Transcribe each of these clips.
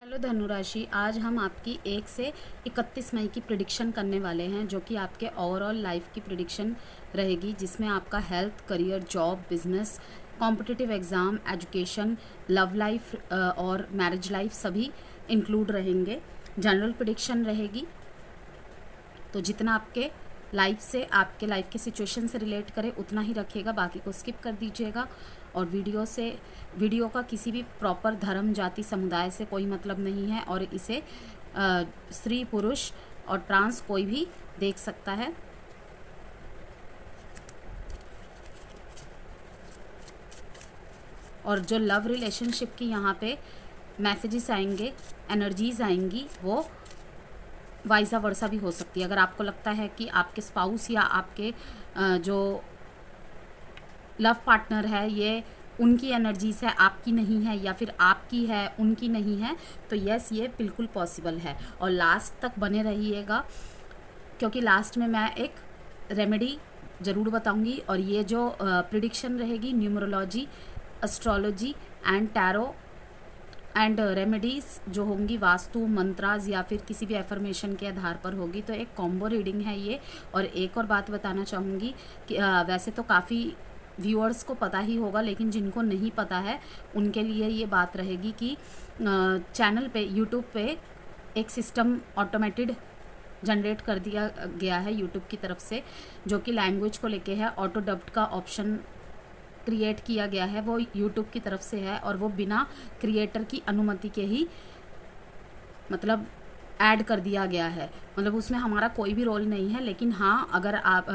Hello धनुराशि, आज हम आपकी 1 से 31 मई की प्रिडिक्शन करने वाले हैं, जो कि आपके ओवरऑल लाइफ की प्रिडिक्शन रहेगी, जिसमें आपका health, career, job, business, competitive exam, education, love life और मैरिज लाइफ सभी इंक्लूड रहेंगे। जनरल प्रिडिक्शन रहेगी, तो जितना आपके लाइफ से, आपके लाइफ के सिचुएशन से रिलेट करे उतना ही रखिएगा, बाकी को स्किप कर दीजिएगा। और वीडियो का किसी भी प्रॉपर धर्म, जाति, समुदाय से कोई मतलब नहीं है, और इसे स्त्री, पुरुष और ट्रांस कोई भी देख सकता है। और जो लव रिलेशनशिप की यहाँ पे मैसेजेस आएंगे, एनर्जीज आएंगी, वो वाइसा वर्सा भी हो सकती है। अगर आपको लगता है कि आपके स्पाउस या आपके जो लव पार्टनर है ये उनकी एनर्जीज है, आपकी नहीं है, या फिर आपकी है उनकी नहीं है, तो यस, ये बिल्कुल पॉसिबल है। और लास्ट तक बने रहिएगा, क्योंकि लास्ट में मैं एक रेमेडी ज़रूर बताऊंगी। और ये जो प्रिडिक्शन रहेगी, numerology, astrology and tarot and remedies जो होंगी, वास्तु, मंत्राज या फिर किसी भी एफर्मेशन के आधार पर होगी। तो एक कॉम्बो रीडिंग है ये। और एक और बात बताना चाहूँगी कि वैसे तो काफ़ी व्यूअर्स को पता ही होगा, लेकिन जिनको नहीं पता है उनके लिए ये बात रहेगी कि चैनल पे, यूट्यूब पे एक सिस्टम ऑटोमेटेड जनरेट कर दिया गया है यूट्यूब की तरफ से, जो कि लैंग्वेज को लेके है। ऑटो डब्ड का ऑप्शन क्रिएट किया गया है, वो यूट्यूब की तरफ से है, और वो बिना क्रिएटर की अनुमति के ही मतलब ऐड कर दिया गया है। मतलब उसमें हमारा कोई भी रोल नहीं है। लेकिन हाँ, अगर आप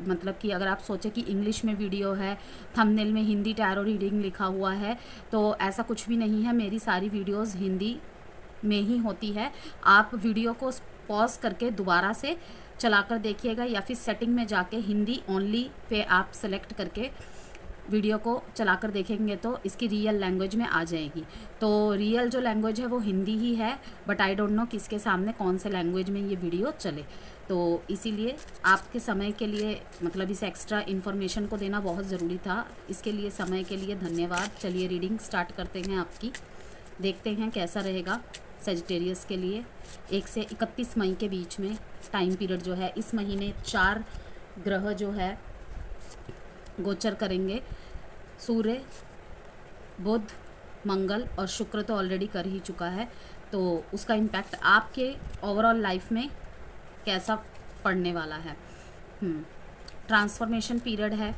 मतलब कि अगर आप सोचें कि इंग्लिश में वीडियो है, थंबनेल में हिंदी टैरो रीडिंग लिखा हुआ है, तो ऐसा कुछ भी नहीं है। मेरी सारी वीडियोस हिंदी में ही होती है। आप वीडियो को पॉज करके दोबारा से चलाकर देखिएगा, या फिर सेटिंग में जाके हिंदी ओनली पे आप सेलेक्ट करके वीडियो को चलाकर देखेंगे तो इसकी रियल लैंग्वेज में आ जाएगी। तो रियल जो लैंग्वेज है वो हिंदी ही है, बट आई डोंट नो किसके सामने कौन से लैंग्वेज में ये वीडियो चले। तो इसीलिए आपके समय के लिए, मतलब इस एक्स्ट्रा इन्फॉर्मेशन को देना बहुत ज़रूरी था। इसके लिए, समय के लिए धन्यवाद। चलिए रीडिंग स्टार्ट करते हैं आपकी। देखते हैं कैसा रहेगा सेजिटेरियस के लिए 1 से 31 मई के बीच में टाइम पीरियड जो है। इस महीने 4 ग्रह जो है गोचर करेंगे। सूर्य, बुध, मंगल और शुक्र तो ऑलरेडी कर ही चुका है, तो उसका इम्पैक्ट आपके ओवरऑल लाइफ में कैसा पड़ने वाला है। ट्रांसफॉर्मेशन पीरियड है,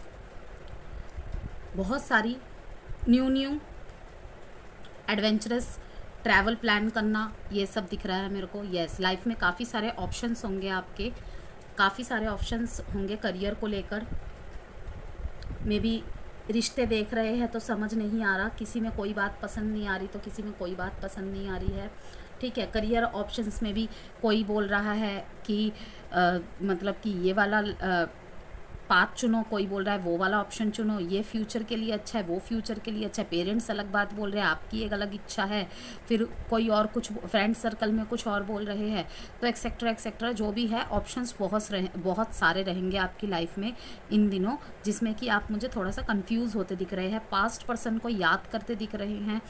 बहुत सारी न्यू एडवेंचरस ट्रैवल प्लान करना, ये सब दिख रहा है मेरे को। यस, लाइफ में काफ़ी सारे ऑप्शंस होंगे आपके, काफ़ी सारे ऑप्शंस होंगे करियर को लेकर। मे बी रिश्ते देख रहे हैं तो समझ नहीं आ रहा, किसी में कोई बात पसंद नहीं आ रही तो किसी में कोई बात पसंद नहीं आ रही है। ठीक है, करियर ऑप्शंस में भी कोई बोल रहा है कि मतलब कि ये वाला पाथ चुनो, कोई बोल रहा है वो वाला ऑप्शन चुनो, ये फ्यूचर के लिए अच्छा है, वो फ्यूचर के लिए अच्छा है। पेरेंट्स अलग बात बोल रहे हैं, आपकी एक अलग इच्छा है, फिर कोई और कुछ, फ्रेंड सर्कल में कुछ और बोल रहे हैं। तो एक्सेट्रा जो भी है, ऑप्शंस बहुत सारे रहेंगे आपकी लाइफ में इन दिनों, जिसमें कि आप मुझे थोड़ा सा कंफ्यूज होते दिख रहे हैं, पास्ट पर्सन को याद करते दिख रहे हैं,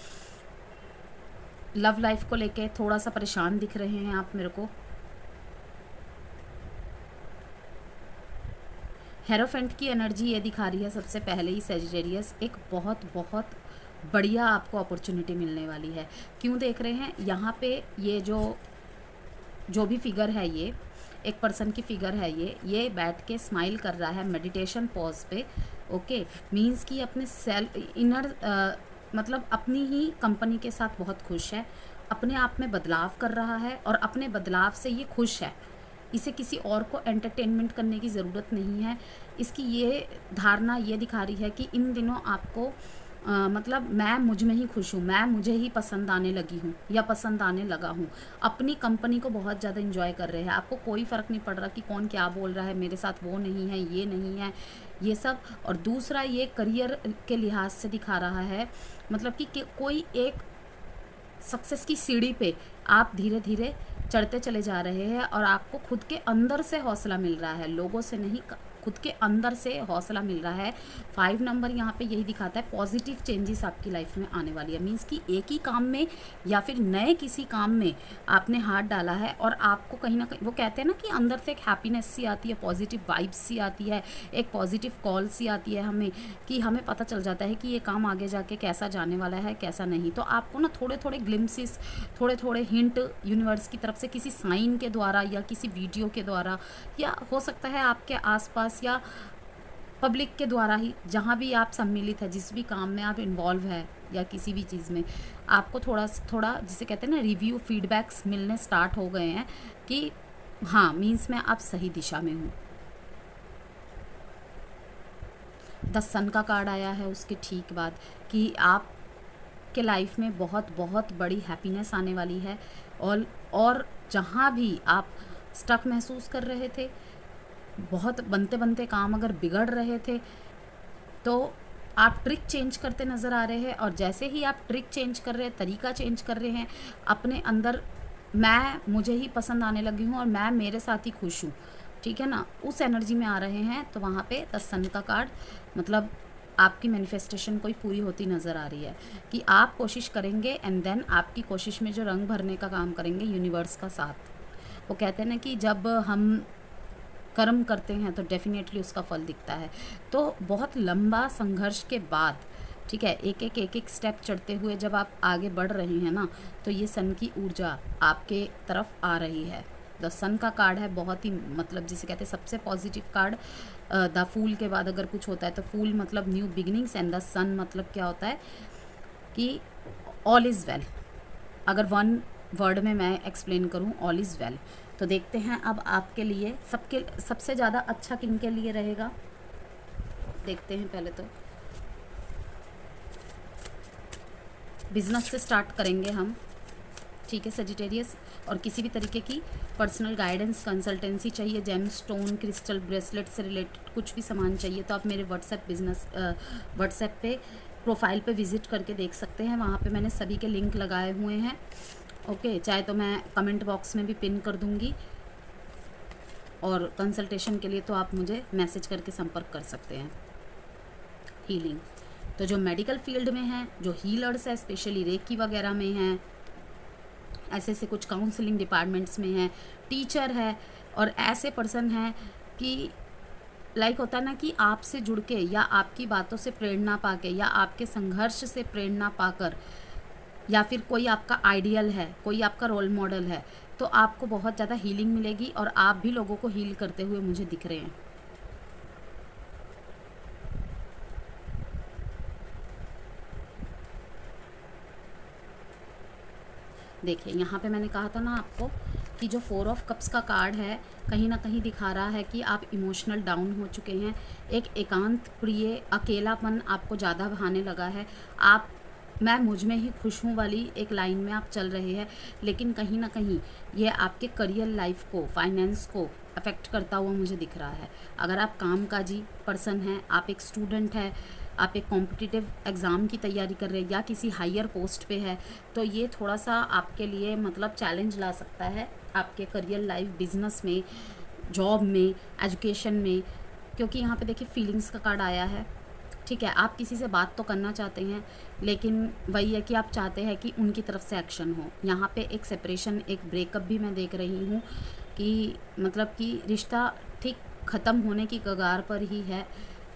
लव लाइफ को लेके थोड़ा सा परेशान दिख रहे हैं आप मेरे को। हेरोफेंट की एनर्जी ये दिखा रही है सबसे पहले ही सेजिटेरियस, एक बहुत बहुत बढ़िया आपको अपॉर्चुनिटी मिलने वाली है। क्यों देख रहे हैं यहाँ पे, ये जो भी फिगर है, ये एक पर्सन की फिगर है, ये बैठ के स्माइल कर रहा है मेडिटेशन पॉज पे। ओके, मींस कि अपने सेल्फ इनर मतलब अपनी ही कंपनी के साथ बहुत खुश है, अपने आप में बदलाव कर रहा है, और अपने बदलाव से ये खुश है। इसे किसी और को एंटरटेनमेंट करने की ज़रूरत नहीं है। इसकी ये धारणा ये दिखा रही है कि इन दिनों आपको मतलब मैं मुझ में ही खुश हूँ, मैं मुझे ही पसंद आने लगी हूँ या पसंद आने लगा हूँ। अपनी कंपनी को बहुत ज़्यादा एंजॉय कर रहे हैं। आपको कोई फ़र्क नहीं पड़ रहा कि कौन क्या बोल रहा है, मेरे साथ वो नहीं है, ये नहीं है, ये सब। और दूसरा, ये करियर के लिहाज से दिखा रहा है, मतलब कि कोई एक सक्सेस की सीढ़ी पे आप धीरे धीरे चढ़ते चले जा रहे हैं, और आपको खुद के अंदर से हौसला मिल रहा है, लोगों से नहीं, खुद के अंदर से हौसला मिल रहा है। 5 नंबर यहाँ पे यही दिखाता है पॉजिटिव चेंजेस आपकी लाइफ में आने वाली है। मीन्स कि एक ही काम में या फिर नए किसी काम में आपने हाथ डाला है और आपको कहीं ना कहीं वो कहते हैं ना कि अंदर से एक हैप्पीनेस सी आती है, पॉजिटिव वाइब्स सी आती है, एक पॉजिटिव कॉल सी आती है हमें, कि हमें पता चल जाता है कि ये काम आगे जाके कैसा जाने वाला है कैसा नहीं। तो आपको ना थोड़े थोड़े ग्लिम्सिस, थोड़े थोड़े हिंट यूनिवर्स की तरफ से किसी साइन के द्वारा या किसी वीडियो के द्वारा, या हो सकता है आपके आसपास या पब्लिक के द्वारा ही, जहाँ भी आप सम्मिलित है, जिस भी काम में आप इन्वॉल्व है या किसी भी चीज़ में, आपको थोड़ा थोड़ा जिसे कहते हैं ना रिव्यू फीडबैक्स मिलने स्टार्ट हो गए हैं कि हाँ मीन्स मैं आप सही दिशा में हूँ। 10 सन का कार्ड आया है उसके ठीक बाद कि आप के लाइफ में बहुत बहुत बड़ी हैप्पीनेस आने वाली है। और जहाँ भी आप स्टक महसूस कर रहे थे, बहुत बनते बनते काम अगर बिगड़ रहे थे, तो आप ट्रिक चेंज करते नज़र आ रहे हैं। और जैसे ही आप ट्रिक चेंज कर रहे हैं, तरीका चेंज कर रहे हैं, अपने अंदर मुझे ही पसंद आने लगी हूँ और मैं मेरे साथ ही खुश हूँ, ठीक है ना, उस एनर्जी में आ रहे हैं। तो वहाँ पे 10 सन का कार्ड मतलब आपकी मैनिफेस्टेशन कोई पूरी होती नज़र आ रही है कि आप कोशिश करेंगे एंड देन आपकी कोशिश में जो रंग भरने का काम करेंगे यूनिवर्स का साथ। वो कहते हैं ना कि जब हम कर्म करते हैं तो डेफिनेटली उसका फल दिखता है। तो बहुत लंबा संघर्ष के बाद, ठीक है, एक एक स्टेप चढ़ते हुए जब आप आगे बढ़ रहे हैं ना, तो ये सन की ऊर्जा आपके तरफ आ रही है। द सन का कार्ड है, बहुत ही मतलब जिसे कहते हैं सबसे पॉजिटिव कार्ड। द फूल के बाद अगर कुछ होता है तो फूल मतलब न्यू बिगिनिंग्स, एंड द सन मतलब क्या होता है कि ऑल इज़ वेल। अगर वन वर्ड में मैं एक्सप्लेन करूँ, ऑल इज़ वेल। तो देखते हैं अब आपके लिए सबसे ज़्यादा अच्छा किन के लिए रहेगा, देखते हैं। पहले तो बिजनेस से स्टार्ट करेंगे हम, ठीक है सजिटेरियस। और किसी भी तरीके की पर्सनल गाइडेंस, कंसल्टेंसी चाहिए, जेम स्टोन, क्रिस्टल ब्रेसलेट से रिलेटेड कुछ भी सामान चाहिए, तो आप मेरे व्हाट्सएप पे प्रोफाइल पे विज़िट करके देख सकते हैं। वहाँ पे मैंने सभी के लिंक लगाए हुए हैं, ओके। चाहे तो मैं कमेंट बॉक्स में भी पिन कर दूँगी, और कंसल्टेशन के लिए तो आप मुझे मैसेज करके संपर्क कर सकते हैं। हीलिंग तो जो मेडिकल फील्ड में हैं, जो हीलर्स है, स्पेशली रेकी वगैरह में हैं, ऐसे कुछ काउंसलिंग डिपार्टमेंट्स में हैं, टीचर है, और ऐसे पर्सन हैं कि लाइक होता है ना कि आपसे जुड़ के या आपकी बातों से प्रेरणा पाके या आपके संघर्ष से प्रेरणा पाकर, या फिर कोई आपका आइडियल है, कोई आपका रोल मॉडल है, तो आपको बहुत ज़्यादा हीलिंग मिलेगी और आप भी लोगों को हील करते हुए मुझे दिख रहे हैं। देखिए यहाँ पे मैंने कहा था ना आपको कि जो 4 ऑफ कप्स का कार्ड है, कहीं ना कहीं दिखा रहा है कि आप इमोशनल डाउन हो चुके हैं। एक एकांत प्रिय अकेलापन आपको ज़्यादा भाने लगा है। मैं मुझ में ही खुश हूँ वाली एक लाइन में आप चल रहे हैं, लेकिन कहीं ना कहीं ये आपके करियर लाइफ को, फाइनेंस को अफेक्ट करता हुआ मुझे दिख रहा है। अगर आप कामकाजी पर्सन हैं, आप एक स्टूडेंट हैं, आप एक कॉम्पिटिटिव एग्ज़ाम की तैयारी कर रहे हैं या किसी हायर पोस्ट पे है, तो ये थोड़ा सा आपके लिए मतलब चैलेंज ला सकता है आपके करियर लाइफ, बिजनेस में, जॉब में, एजुकेशन में। क्योंकि यहाँ पे देखिए फीलिंग्स का कार्ड आया है, ठीक है। आप किसी से बात तो करना चाहते हैं, लेकिन वही है कि आप चाहते हैं कि उनकी तरफ से एक्शन हो। यहाँ पे एक सेपरेशन, एक ब्रेकअप भी मैं देख रही हूँ कि मतलब कि रिश्ता ठीक ख़त्म होने की कगार पर ही है।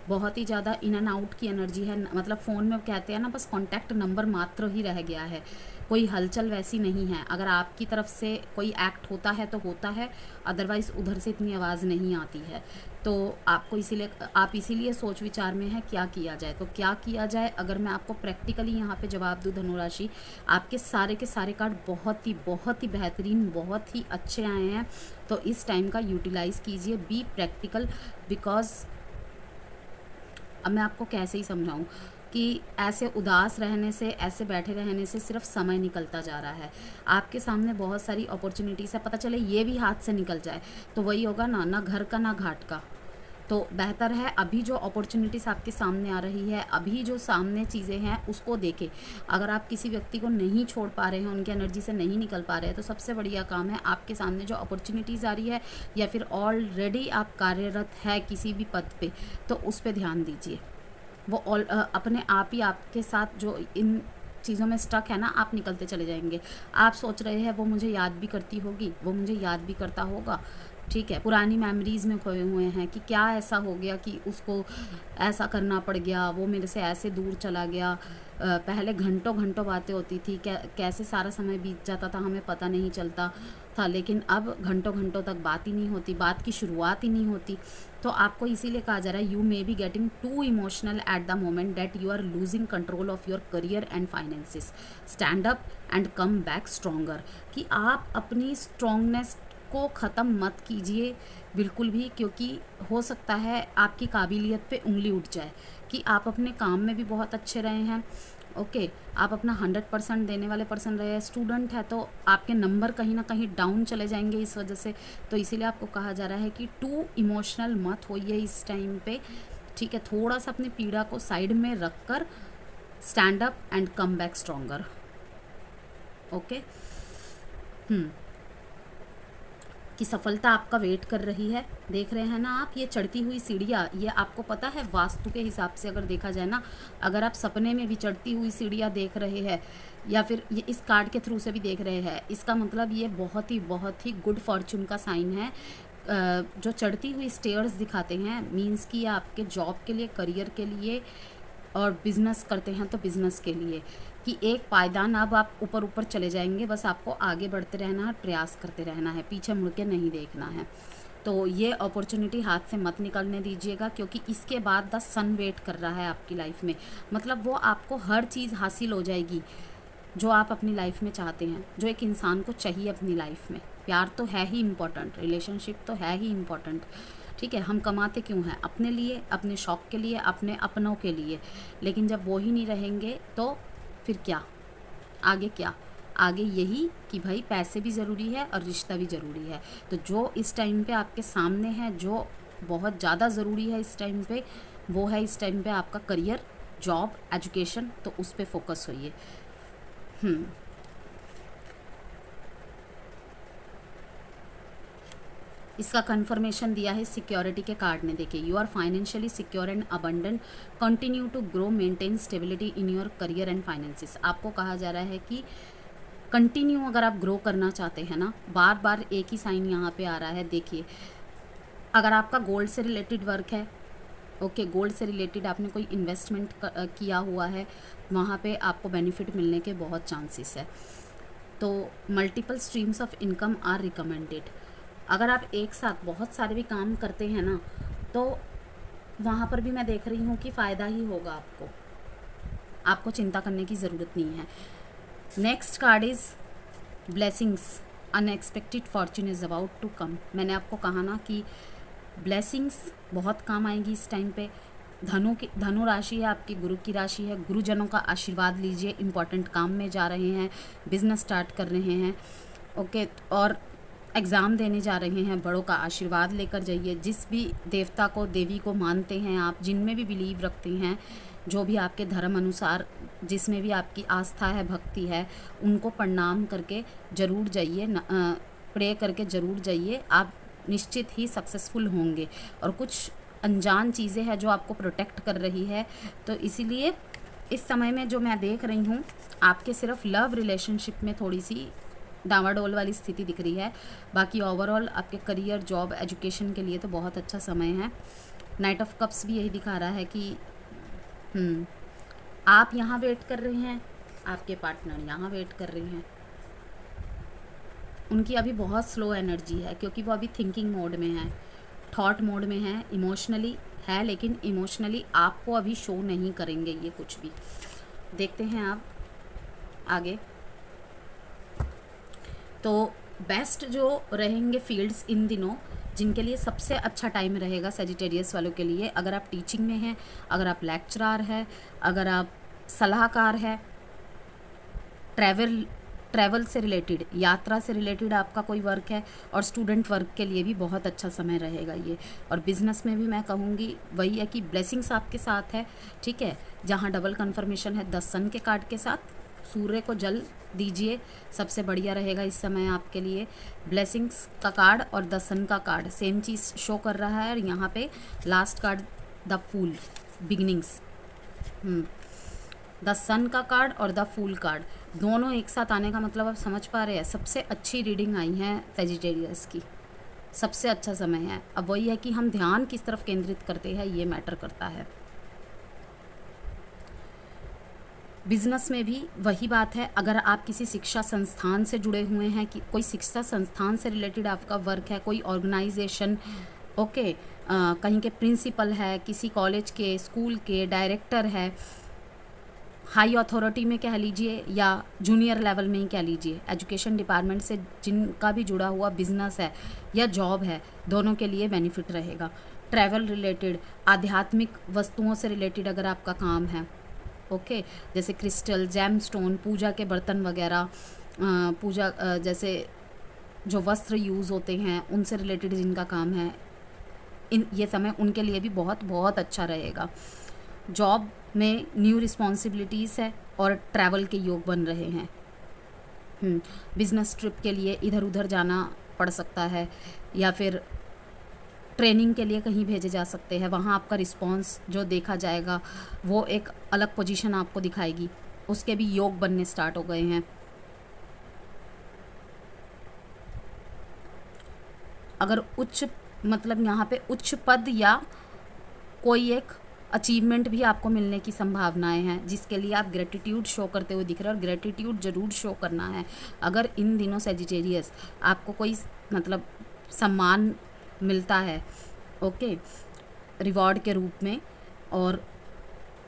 बहुत ही ज़्यादा इन एंड आउट की एनर्जी है, मतलब फ़ोन में कहते हैं ना बस कॉन्टैक्ट नंबर मात्र ही रह गया है, कोई हलचल वैसी नहीं है। अगर आपकी तरफ से कोई एक्ट होता है तो होता है, अदरवाइज़ उधर से इतनी आवाज़ नहीं आती है। तो आप इसीलिए सोच विचार में है क्या किया जाए। तो क्या किया जाए, अगर मैं आपको प्रैक्टिकली यहाँ पे जवाब दूँ धनुराशि, आपके सारे के सारे कार्ड बहुत ही बेहतरीन, बहुत ही अच्छे आए हैं। तो इस टाइम का यूटिलाइज़ कीजिए, बी प्रैक्टिकल। बिकॉज अब मैं आपको कैसे ही समझाऊं कि ऐसे उदास रहने से, ऐसे बैठे रहने से सिर्फ समय निकलता जा रहा है। आपके सामने बहुत सारी अपॉर्चुनिटीज़ है, पता चले ये भी हाथ से निकल जाए तो वही होगा ना घर का ना घाट का। तो बेहतर है अभी जो अपॉर्चुनिटीज़ आपके सामने आ रही है, अभी जो सामने चीज़ें हैं उसको देखें। अगर आप किसी व्यक्ति को नहीं छोड़ पा रहे हैं, उनकी एनर्जी से नहीं निकल पा रहे हैं, तो सबसे बढ़िया काम है आपके सामने जो अपॉर्चुनिटीज़ आ रही है या फिर ऑलरेडी आप कार्यरत है किसी भी पद पे, तो उस पर ध्यान दीजिए। वो अपने आप ही आपके साथ जो इन चीज़ों में स्टक है ना, आप निकलते चले जाएंगे। आप सोच रहे हैं वो मुझे याद भी करती होगी, वो मुझे याद भी करता होगा, ठीक है, पुरानी मेमोरीज़ में खोए हुए हैं कि क्या ऐसा हो गया कि उसको ऐसा करना पड़ गया, वो मेरे से ऐसे दूर चला गया। पहले घंटों घंटों बातें होती थी, कैसे सारा समय बीत जाता था हमें पता नहीं चलता था, लेकिन अब घंटों घंटों तक बात ही नहीं होती, बात की शुरुआत ही नहीं होती। तो आपको इसीलिए कहा जा रहा है you may be getting too emotional at the moment that you are losing control of your career and finances. Stand up and come back stronger, कि आप अपनी स्ट्रोंगनेस को ख़त्म मत कीजिए बिल्कुल भी, क्योंकि हो सकता है आपकी काबिलियत पे उंगली उठ जाए कि आप अपने काम में भी बहुत अच्छे रहे हैं, ओके, आप अपना 100% देने वाले पर्सन रहे हैं। स्टूडेंट है तो आपके नंबर कहीं ना कहीं डाउन चले जाएंगे इस वजह से। तो इसीलिए आपको कहा जा रहा है कि टू इमोशनल मत होइए इस टाइम पे, ठीक है। थोड़ा सा अपनी पीड़ा को साइड में रख कर stand up and come back stronger, okay. कि सफलता आपका वेट कर रही है। देख रहे हैं ना आप, ये चढ़ती हुई सीढ़ियाँ, ये आपको पता है वास्तु के हिसाब से अगर देखा जाए ना, अगर आप सपने में भी चढ़ती हुई सीढ़ियाँ देख रहे हैं या फिर ये इस कार्ड के थ्रू से भी देख रहे हैं, इसका मतलब ये बहुत ही गुड फॉर्चून का साइन है। जो चढ़ती हुई स्टेयर्स दिखाते हैं मीन्स कि आपके जॉब के लिए, करियर के लिए, और बिज़नेस करते हैं तो बिज़नेस के लिए, कि एक पायदान अब आप ऊपर ऊपर चले जाएंगे। बस आपको आगे बढ़ते रहना है, प्रयास करते रहना है, पीछे मुड़ के नहीं देखना है। तो ये अपॉर्चुनिटी हाथ से मत निकलने दीजिएगा, क्योंकि इसके बाद द सन वेट कर रहा है आपकी लाइफ में। मतलब वो आपको हर चीज़ हासिल हो जाएगी जो आप अपनी लाइफ में चाहते हैं, जो एक इंसान को चाहिए अपनी लाइफ में। प्यार तो है ही इम्पॉर्टेंट, रिलेशनशिप तो है ही इम्पॉर्टेंट, ठीक है। हम कमाते क्यों हैं? अपने लिए, अपने शौक़ के लिए, अपने अपनों के लिए। लेकिन जब वो ही नहीं रहेंगे तो फिर क्या, आगे क्या? आगे यही कि भाई पैसे भी ज़रूरी है और रिश्ता भी ज़रूरी है। तो जो इस टाइम पे आपके सामने है, जो बहुत ज़्यादा ज़रूरी है इस टाइम पे, वो है इस टाइम पे आपका करियर, जॉब, एजुकेशन। तो उस पे फोकस होइए। इसका कंफर्मेशन दिया है सिक्योरिटी के कार्ड ने। देखिए, you are financially secure and abundant, continue to grow, maintain stability in your career and finances. आपको कहा जा रहा है कि कंटिन्यू अगर आप ग्रो करना चाहते हैं ना, बार बार एक ही साइन यहाँ पे आ रहा है। देखिए, अगर आपका गोल्ड से रिलेटेड वर्क है, ओके, गोल्ड से रिलेटेड आपने कोई इन्वेस्टमेंट किया हुआ है, वहाँ पे आपको बेनिफिट मिलने के बहुत चांसेस है। तो multiple streams of income are recommended. अगर आप एक साथ बहुत सारे भी काम करते हैं ना, तो वहाँ पर भी मैं देख रही हूँ कि फ़ायदा ही होगा आपको चिंता करने की ज़रूरत नहीं है। Next card is blessings, unexpected fortune is about to come. मैंने आपको कहा ना कि ब्लेसिंग्स बहुत काम आएंगी इस टाइम पे। धनु राशि है आपकी, गुरु की राशि है, गुरुजनों का आशीर्वाद लीजिए। इंपॉर्टेंट काम में जा रहे हैं, बिजनेस स्टार्ट कर रहे हैं, ओके, और एग्ज़ाम देने जा रहे हैं, बड़ों का आशीर्वाद लेकर जाइए। जिस भी देवता को, देवी को मानते हैं आप, जिनमें भी बिलीव रखते हैं, जो भी आपके धर्म अनुसार जिसमें भी आपकी आस्था है, भक्ति है, उनको प्रणाम करके ज़रूर जाइए, प्रे करके ज़रूर जाइए। आप निश्चित ही सक्सेसफुल होंगे। और कुछ अनजान चीज़ें हैं जो आपको प्रोटेक्ट कर रही है, तो इसीलिए इस समय में जो मैं देख रही हूँ, आपके सिर्फ लव रिलेशनशिप में थोड़ी सी डावाडोल वाली स्थिति दिख रही है। बाकी ओवरऑल आपके करियर, जॉब, एजुकेशन के लिए तो बहुत अच्छा समय है। नाइट ऑफ कप्स भी यही दिखा रहा है कि आप यहाँ वेट कर रहे हैं, आपके पार्टनर यहाँ वेट कर रहे हैं। उनकी अभी बहुत स्लो एनर्जी है, क्योंकि वो अभी थिंकिंग मोड में है, थॉट मोड में है, इमोशनली है, लेकिन इमोशनली आपको अभी शो नहीं करेंगे ये कुछ भी। देखते हैं आप आगे। तो बेस्ट जो रहेंगे फील्ड्स इन दिनों, जिनके लिए सबसे अच्छा टाइम रहेगा सेजिटेरियस वालों के लिए, अगर आप टीचिंग में हैं, अगर आप लेक्चरर है, अगर आप सलाहकार है, ट्रैवल ट्रैवल से रिलेटेड, यात्रा से रिलेटेड आपका कोई वर्क है, और स्टूडेंट वर्क के लिए भी बहुत अच्छा समय रहेगा ये। और बिज़नेस में भी मैं कहूँगी वही है कि ब्लेसिंग्स आपके साथ है, ठीक है। जहाँ डबल कन्फर्मेशन है 10 सन के कार्ड के साथ, सूर्य को जल दीजिए, सबसे बढ़िया रहेगा इस समय आपके लिए। ब्लेसिंग्स का कार्ड और 10 सन का कार्ड सेम चीज़ शो कर रहा है, और यहाँ पे last card the fool, beginnings. The sun का कार्ड और द फूल कार्ड दोनों एक साथ आने का मतलब आप समझ पा रहे हैं। सबसे अच्छी रीडिंग आई है सेजिटेरियस की, सबसे अच्छा समय है। अब वही है कि हम ध्यान किस तरफ केंद्रित करते हैं, ये मैटर करता है। बिजनेस में भी वही बात है। अगर आप किसी शिक्षा संस्थान से जुड़े हुए हैं, कि कोई शिक्षा संस्थान से रिलेटेड आपका वर्क है, कोई ऑर्गेनाइजेशन, ओके, कहीं के प्रिंसिपल है, किसी कॉलेज के, स्कूल के डायरेक्टर है, हाई अथॉरिटी में कह लीजिए या जूनियर लेवल में ही कह लीजिए, एजुकेशन डिपार्टमेंट से जिनका भी जुड़ा हुआ बिजनेस है या जॉब है, दोनों के लिए बेनिफिट रहेगा। ट्रैवल रिलेटेड, आध्यात्मिक वस्तुओं से रिलेटेड अगर आपका काम है, ओके, जैसे क्रिस्टल, जेमस्टोन, पूजा के बर्तन वगैरह, पूजा जैसे जो वस्त्र यूज़ होते हैं उनसे रिलेटेड जिनका काम है, ये समय उनके लिए भी बहुत बहुत अच्छा रहेगा। जॉब में न्यू रिस्पॉन्सिबिलिटीज़ है और ट्रैवल के योग बन रहे हैं। बिजनेस ट्रिप के लिए इधर उधर जाना पड़ सकता है, या फिर ट्रेनिंग के लिए कहीं भेजे जा सकते हैं। वहाँ आपका रिस्पॉन्स जो देखा जाएगा वो एक अलग पोजीशन आपको दिखाएगी, उसके भी योग बनने स्टार्ट हो गए हैं। अगर उच्च, मतलब यहाँ पे उच्च पद या कोई एक अचीवमेंट भी आपको मिलने की संभावनाएं हैं, जिसके लिए आप ग्रेटिट्यूड शो करते हुए दिख रहे हैं, और ग्रेटिट्यूड ज़रूर शो करना है। अगर इन दिनों सेजिटेरियस आपको कोई मतलब सम्मान मिलता है, ओके, रिवॉर्ड के रूप में, और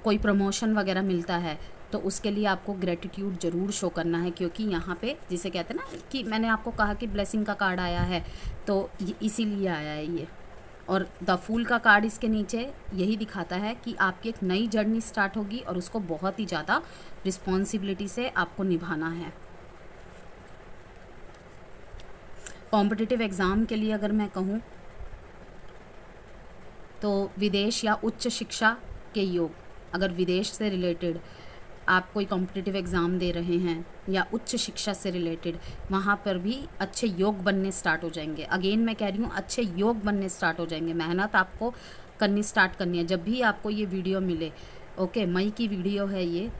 कोई प्रमोशन वगैरह मिलता है, तो उसके लिए आपको ग्रेटिट्यूड ज़रूर शो करना है। क्योंकि यहाँ पे जिसे कहते हैं ना, कि मैंने आपको कहा कि ब्लेसिंग का कार्ड आया है, तो ये इसीलिए आया है ये। और द फूल का कार्ड इसके नीचे यही दिखाता है कि आपकी एक नई जर्नी स्टार्ट होगी, और उसको बहुत ही ज़्यादा रिस्पॉन्सिबिलिटी से आपको निभाना है। कॉम्पिटिटिव एग्ज़ाम के लिए अगर मैं कहूँ तो विदेश या उच्च शिक्षा के योग, अगर विदेश से रिलेटेड आप कोई कॉम्पिटिटिव एग्ज़ाम दे रहे हैं या उच्च शिक्षा से रिलेटेड, वहाँ पर भी अच्छे योग बनने स्टार्ट हो जाएंगे। अगेन मैं कह रही हूँ, अच्छे योग बनने स्टार्ट हो जाएंगे। मेहनत आपको करनी स्टार्ट करनी है। जब भी आपको ये वीडियो मिले, ओके, मई की वीडियो है ये,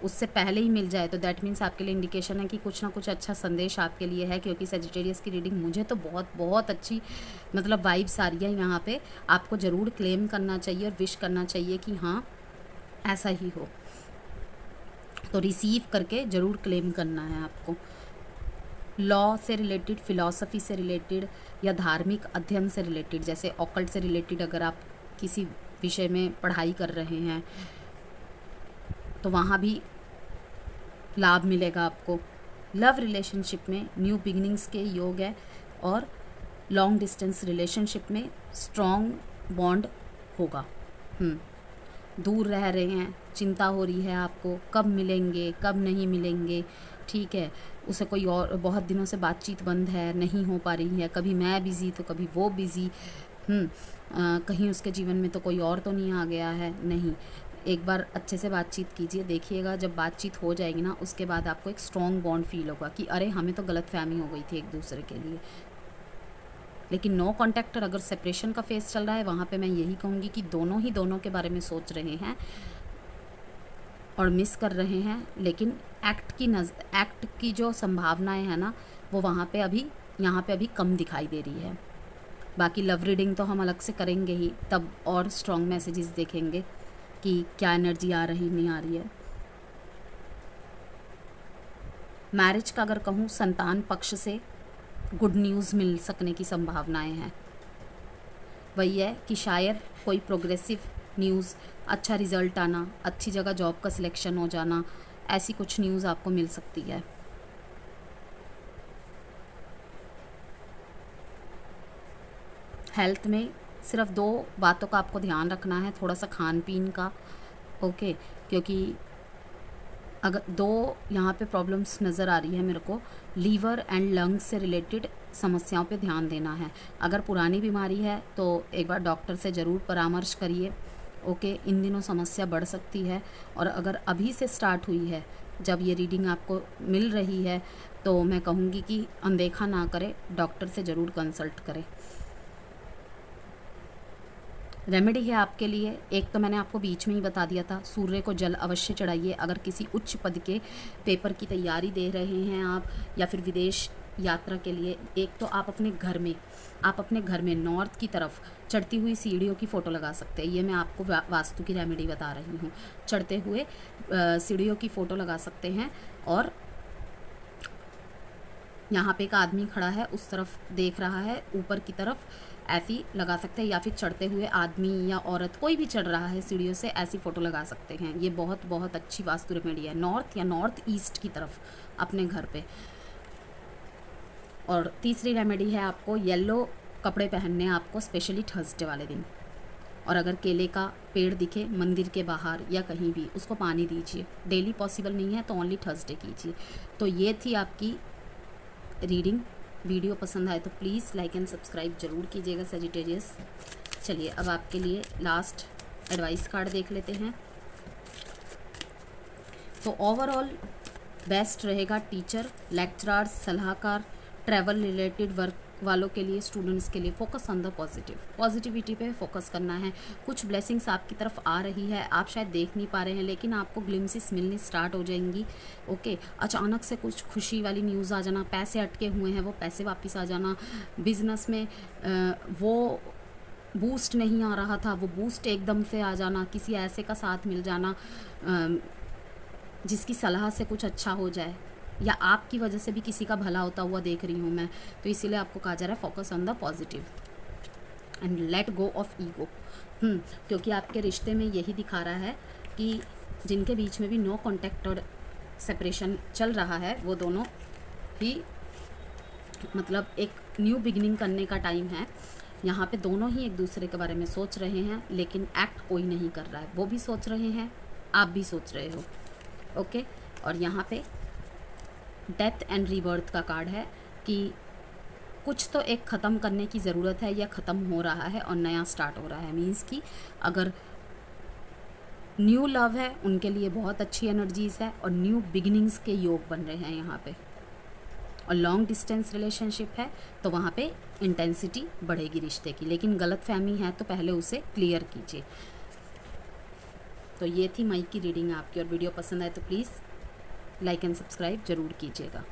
उससे पहले ही मिल जाए तो दैट मीन्स आपके लिए इंडिकेशन है कि कुछ ना कुछ अच्छा संदेश आपके लिए है। क्योंकि सेजिटेरियस की रीडिंग मुझे तो बहुत बहुत अच्छी मतलब वाइब्स आ रही है यहाँ पे। आपको ज़रूर क्लेम करना चाहिए और विश करना चाहिए कि हाँ ऐसा ही हो, तो रिसीव करके ज़रूर क्लेम करना है आपको। लॉ से रिलेटेड, फ़िलॉसफ़ी से रिलेटेड या धार्मिक अध्ययन से रिलेटेड, जैसे ऑकल्ट से रिलेटेड अगर आप किसी विषय में पढ़ाई कर रहे हैं तो वहाँ भी लाभ मिलेगा आपको। लव रिलेशनशिप में न्यू बिगिनिंग्स के योग है, और लॉन्ग डिस्टेंस रिलेशनशिप में स्ट्रॉन्ग बॉन्ड होगा। दूर रह रहे हैं, चिंता हो रही है आपको, कब मिलेंगे कब नहीं मिलेंगे, ठीक है, उसे कोई और, बहुत दिनों से बातचीत बंद है, नहीं हो पा रही है, कभी मैं बिज़ी तो कभी वो बिज़ी, कहीं उसके जीवन में तो कोई और तो नहीं आ गया है, नहीं। एक बार अच्छे से बातचीत कीजिए, देखिएगा जब बातचीत हो जाएगी ना, उसके बाद आपको एक स्ट्रॉन्ग बॉन्ड फील होगा कि अरे हमें तो गलतफहमी हो गई थी एक दूसरे के लिए। लेकिन नो कॉन्टैक्ट, अगर सेपरेशन का फेस चल रहा है, वहाँ पे मैं यही कहूँगी कि दोनों के बारे में सोच रहे हैं और मिस कर रहे हैं, लेकिन एक्ट की जो संभावनाएं हैं ना, वो वहाँ पे अभी, यहाँ पे अभी कम दिखाई दे रही है। बाकी लव रीडिंग तो हम अलग से करेंगे ही, तब और स्ट्रॉन्ग मैसेजेस देखेंगे कि क्या एनर्जी आ रही नहीं आ रही है। मैरिज का अगर कहूँ, संतान पक्ष से गुड न्यूज़ मिल सकने की संभावनाएं हैं। वही है कि शायद कोई प्रोग्रेसिव न्यूज़, अच्छा रिज़ल्ट आना, अच्छी जगह जॉब का सिलेक्शन हो जाना, ऐसी कुछ न्यूज़ आपको मिल सकती है। हेल्थ में सिर्फ 2 बातों का आपको ध्यान रखना है, थोड़ा सा खान पीन का, ओके, क्योंकि अगर दो यहाँ पे प्रॉब्लम्स नज़र आ रही है मेरे को, लीवर एंड लंग्स से रिलेटेड समस्याओं पे ध्यान देना है। अगर पुरानी बीमारी है तो एक बार डॉक्टर से ज़रूर परामर्श करिए। ओके, इन दिनों समस्या बढ़ सकती है, और अगर अभी से स्टार्ट हुई है, जब ये रीडिंग आपको मिल रही है, तो मैं कहूँगी कि अनदेखा ना करें, डॉक्टर से ज़रूर कंसल्ट करें। रेमेडी है आपके लिए, एक तो मैंने आपको बीच में ही बता दिया था, सूर्य को जल अवश्य चढ़ाइए। अगर किसी उच्च पद के पेपर की तैयारी दे रहे हैं आप, या फिर विदेश यात्रा के लिए, एक तो आप अपने घर में नॉर्थ की तरफ चढ़ती हुई सीढ़ियों की फ़ोटो लगा सकते हैं। ये मैं आपको वास्तु की रेमेडी बता रही हूँ। चढ़ते हुए सीढ़ियों की फ़ोटो लगा सकते हैं, और यहाँ पे एक आदमी खड़ा है, उस तरफ देख रहा है ऊपर की तरफ, ऐसी लगा सकते हैं। या फिर चढ़ते हुए आदमी या औरत कोई भी चढ़ रहा है सीढ़ियों से, ऐसी फ़ोटो लगा सकते हैं। ये बहुत बहुत अच्छी वास्तु रेमेडी है, नॉर्थ या नॉर्थ ईस्ट की तरफ अपने घर पे। और तीसरी रेमेडी है, आपको येलो कपड़े पहनने हैं आपको, स्पेशली थर्सडे वाले दिन। और अगर केले का पेड़ दिखे मंदिर के बाहर या कहीं भी, उसको पानी दीजिए। डेली पॉसिबल नहीं है तो ओनली थर्सडे कीजिए। तो ये थी आपकी रीडिंग। वीडियो पसंद आए तो प्लीज़ लाइक एंड सब्सक्राइब ज़रूर कीजिएगा सजिटेरियस। चलिए अब आपके लिए लास्ट एडवाइस कार्ड देख लेते हैं। तो ओवरऑल बेस्ट रहेगा टीचर, लेक्चरर्स, सलाहकार, ट्रैवल रिलेटेड वर्क वालों के लिए, स्टूडेंट्स के लिए। फोकस ऑन द पॉजिटिविटी पे फोकस करना है। कुछ ब्लेसिंग्स आपकी तरफ आ रही है, आप शायद देख नहीं पा रहे हैं, लेकिन आपको ग्लिम्सिस मिलनी स्टार्ट हो जाएंगी। ओके, अचानक से कुछ खुशी वाली न्यूज़ आ जाना, पैसे अटके हुए हैं वो पैसे वापस आ जाना, बिजनेस में वो बूस्ट नहीं आ रहा था वो बूस्ट एकदम से आ जाना, किसी ऐसे का साथ मिल जाना जिसकी सलाह से कुछ अच्छा हो जाए, या आपकी वजह से भी किसी का भला होता हुआ देख रही हूँ मैं। तो इसीलिए आपको कहा जा रहा है focus on the positive and let go of ego. क्योंकि आपके रिश्ते में यही दिखा रहा है कि जिनके बीच में भी नो कॉन्टैक्ट और सेपरेशन चल रहा है, वो दोनों ही मतलब एक न्यू बिगिनिंग करने का टाइम है। यहाँ पे दोनों ही एक दूसरे के बारे में सोच रहे हैं, लेकिन एक्ट कोई नहीं कर रहा है। वो भी सोच रहे हैं, आप भी सोच रहे हो। ओके, और यहाँ पे डेथ एंड रीबर्थ का कार्ड है कि कुछ तो एक ख़त्म करने की ज़रूरत है, या ख़त्म हो रहा है और नया स्टार्ट हो रहा है। मीन्स कि अगर न्यू लव है उनके लिए बहुत अच्छी एनर्जीज़ है, और न्यू बिगिनिंग्स के योग बन रहे हैं यहाँ पे। और लॉन्ग डिस्टेंस रिलेशनशिप है तो वहाँ पे इंटेंसिटी बढ़ेगी रिश्ते की, लेकिन गलत फहमी है तो पहले उसे क्लियर कीजिए। तो ये थी मई की रीडिंग आपकी, और वीडियो पसंद आए तो प्लीज़ लाइक एंड सब्सक्राइब ज़रूर कीजिएगा।